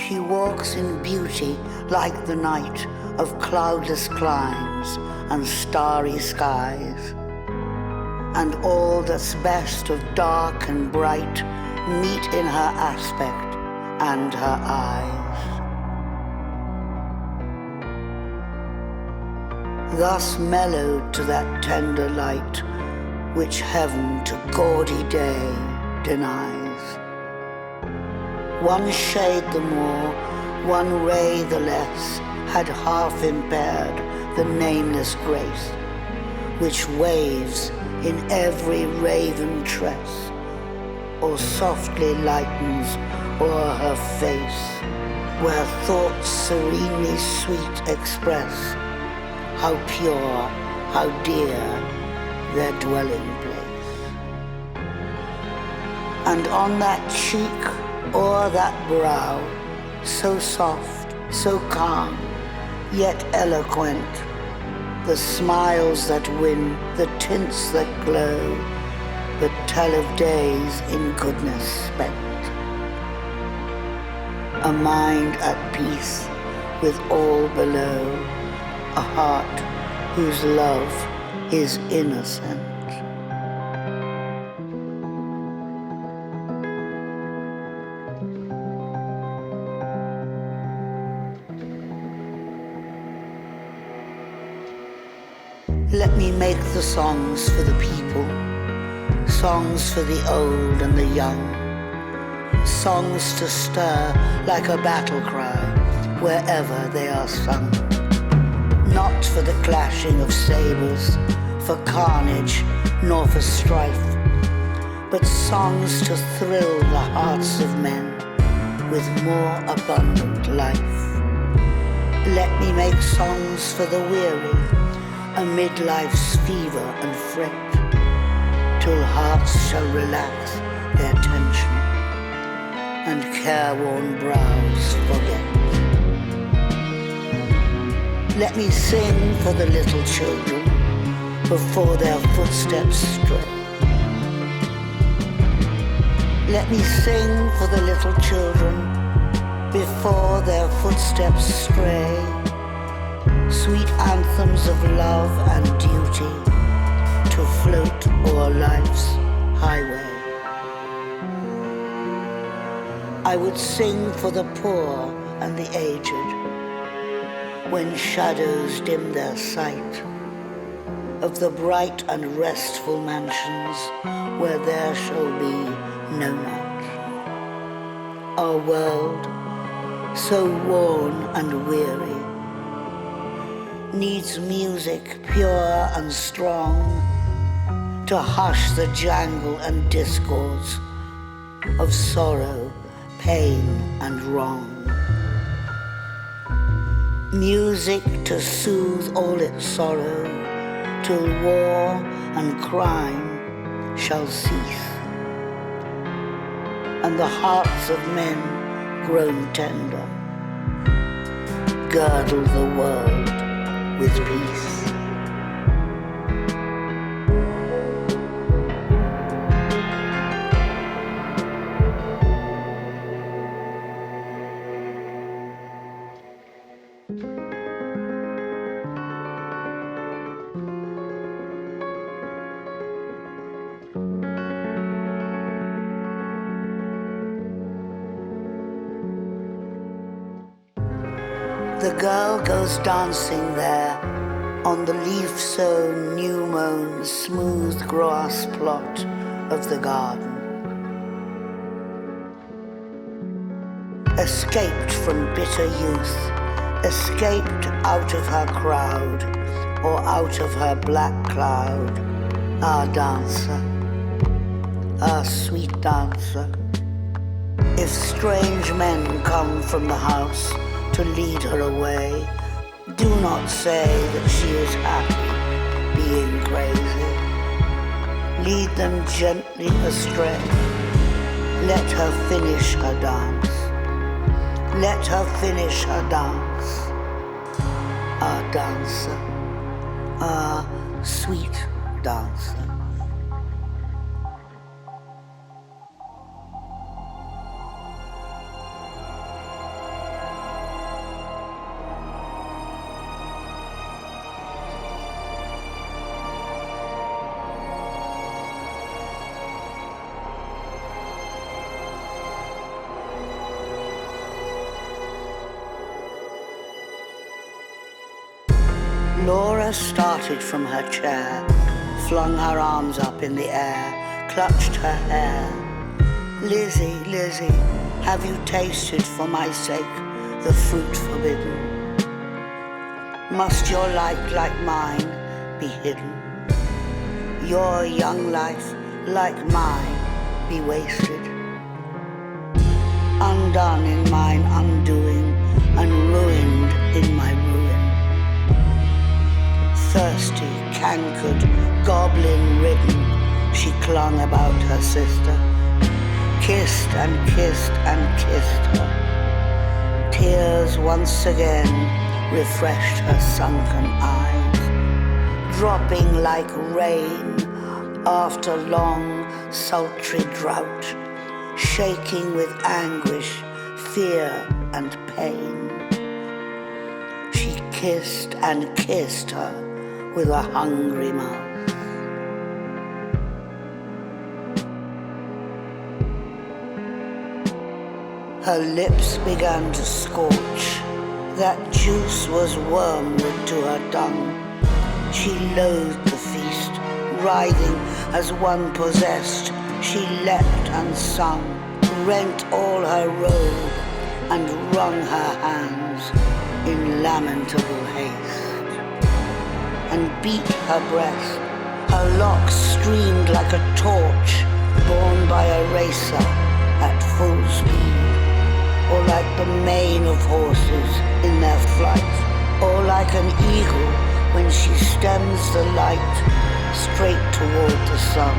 She walks in beauty like the night of cloudless climes and starry skies. And all that's best of dark and bright meet in her aspect and her eyes. Thus mellowed to that tender light which heaven to gaudy day denies. One shade the more, one ray the less, had half impaired the nameless grace which waves in every raven tress, or softly lightens o'er her face, where thoughts serenely sweet express how pure, how dear their dwelling place. And on that cheek, o'er that brow, so soft, so calm, yet eloquent, the smiles that win, the tints that glow, but tell of days in goodness spent. A mind at peace with all below, a heart whose love is innocent. Let me make the songs for the people, songs for the old and the young, songs to stir like a battle cry wherever they are sung. Not for the clashing of sabers, for carnage, nor for strife, but songs to thrill the hearts of men with more abundant life. Let me make songs for the weary, amid life's fever and fret, till hearts shall relax their tension and careworn brows forget. Let me sing for the little children before their footsteps stray. Let me sing for the little children before their footsteps stray. Sweet anthems of love and duty to float o'er life's highway. I would sing for the poor and the aged when shadows dim their sight of the bright and restful mansions where there shall be no night. Our world, so worn and weary, needs music pure and strong to hush the jangle and discords of sorrow, pain and wrong. Music to soothe all its sorrow till war and crime shall cease and the hearts of men grown tender girdle the world with peace. The girl goes dancing there on the leaf-sown, new-mown, smooth grass plot of the garden. Escaped from bitter youth, escaped out of her crowd or out of her black cloud, our dancer, our sweet dancer. If strange men come from the house to lead her away, do not say that she is happy being crazy. Lead them gently astray. Let her finish her dance. Let her finish her dance. Our dancer, our sweet dancer. Laura started from her chair, flung her arms up in the air, clutched her hair. Lizzie, Lizzie, have you tasted for my sake the fruit forbidden? Must your light like mine be hidden? Your young life like mine be wasted? Undone in mine undoing, and ruined in my ruin. Thirsty, cankered, goblin-ridden, she clung about her sister, kissed and kissed and kissed her. Tears once again refreshed her sunken eyes, dropping like rain after long, sultry drought, shaking with anguish, fear and pain. She kissed and kissed her with a hungry mouth. Her lips began to scorch. That juice was wormwood to her tongue. She loathed the feast, writhing as one possessed. She leapt and sung, rent all her robe, and wrung her hands in lamentable haste, and beat her breast. Her locks streamed like a torch borne by a racer at full speed, or like the mane of horses in their flight, or like an eagle when she stems the light straight toward the sun,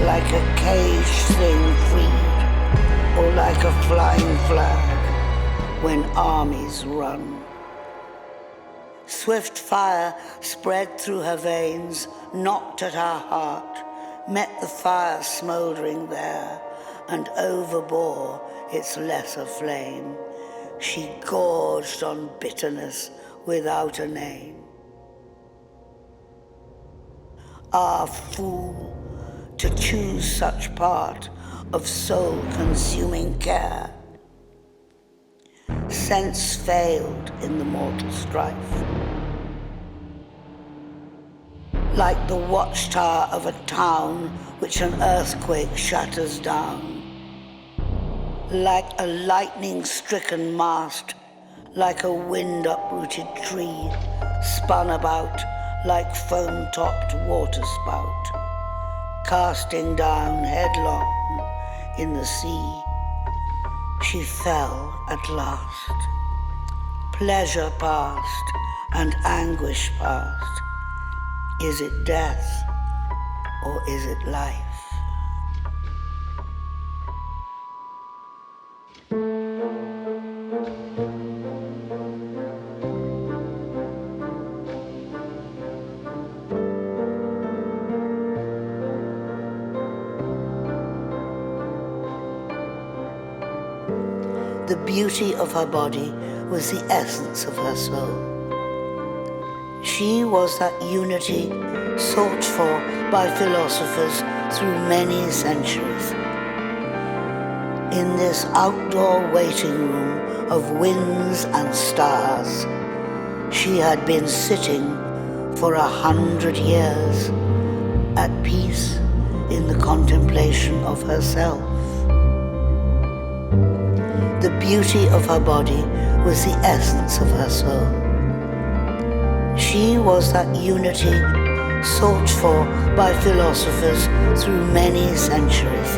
like a caged thing freed, or like a flying flag when armies run. Swift fire spread through her veins, knocked at her heart, met the fire smouldering there, and overbore its lesser flame. She gorged on bitterness without a name. Ah, fool, to choose such part of soul-consuming care. Sense failed in the mortal strife. Like the watchtower of a town which an earthquake shatters down. Like a lightning-stricken mast, like a wind-uprooted tree, spun about like foam-topped waterspout, casting down headlong in the sea. She fell at last. Pleasure past and anguish past. Is it death or is it life? The beauty of her body was the essence of her soul. She was that unity sought for by philosophers through many centuries. In this outdoor waiting room of winds and stars, she had been sitting for 100 years, at peace in the contemplation of herself. The beauty of her body was the essence of her soul. She was that unity sought for by philosophers through many centuries.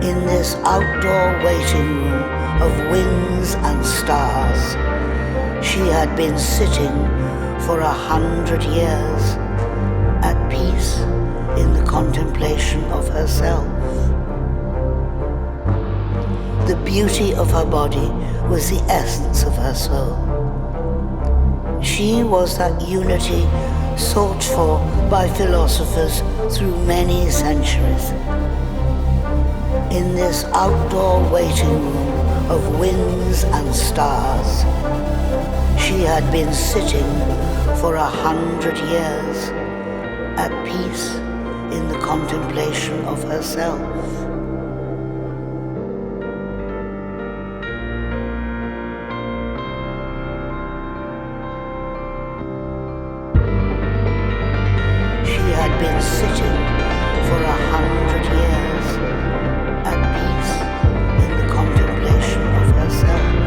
In this outdoor waiting room of winds and stars, she had been sitting for 100 years, at peace in the contemplation of herself. The beauty of her body was the essence of her soul. She was that unity sought for by philosophers through many centuries. In this outdoor waiting room of winds and stars, she had been sitting for 100 years, at peace in the contemplation of herself. been sitting for 100 years at peace in the contemplation of herself.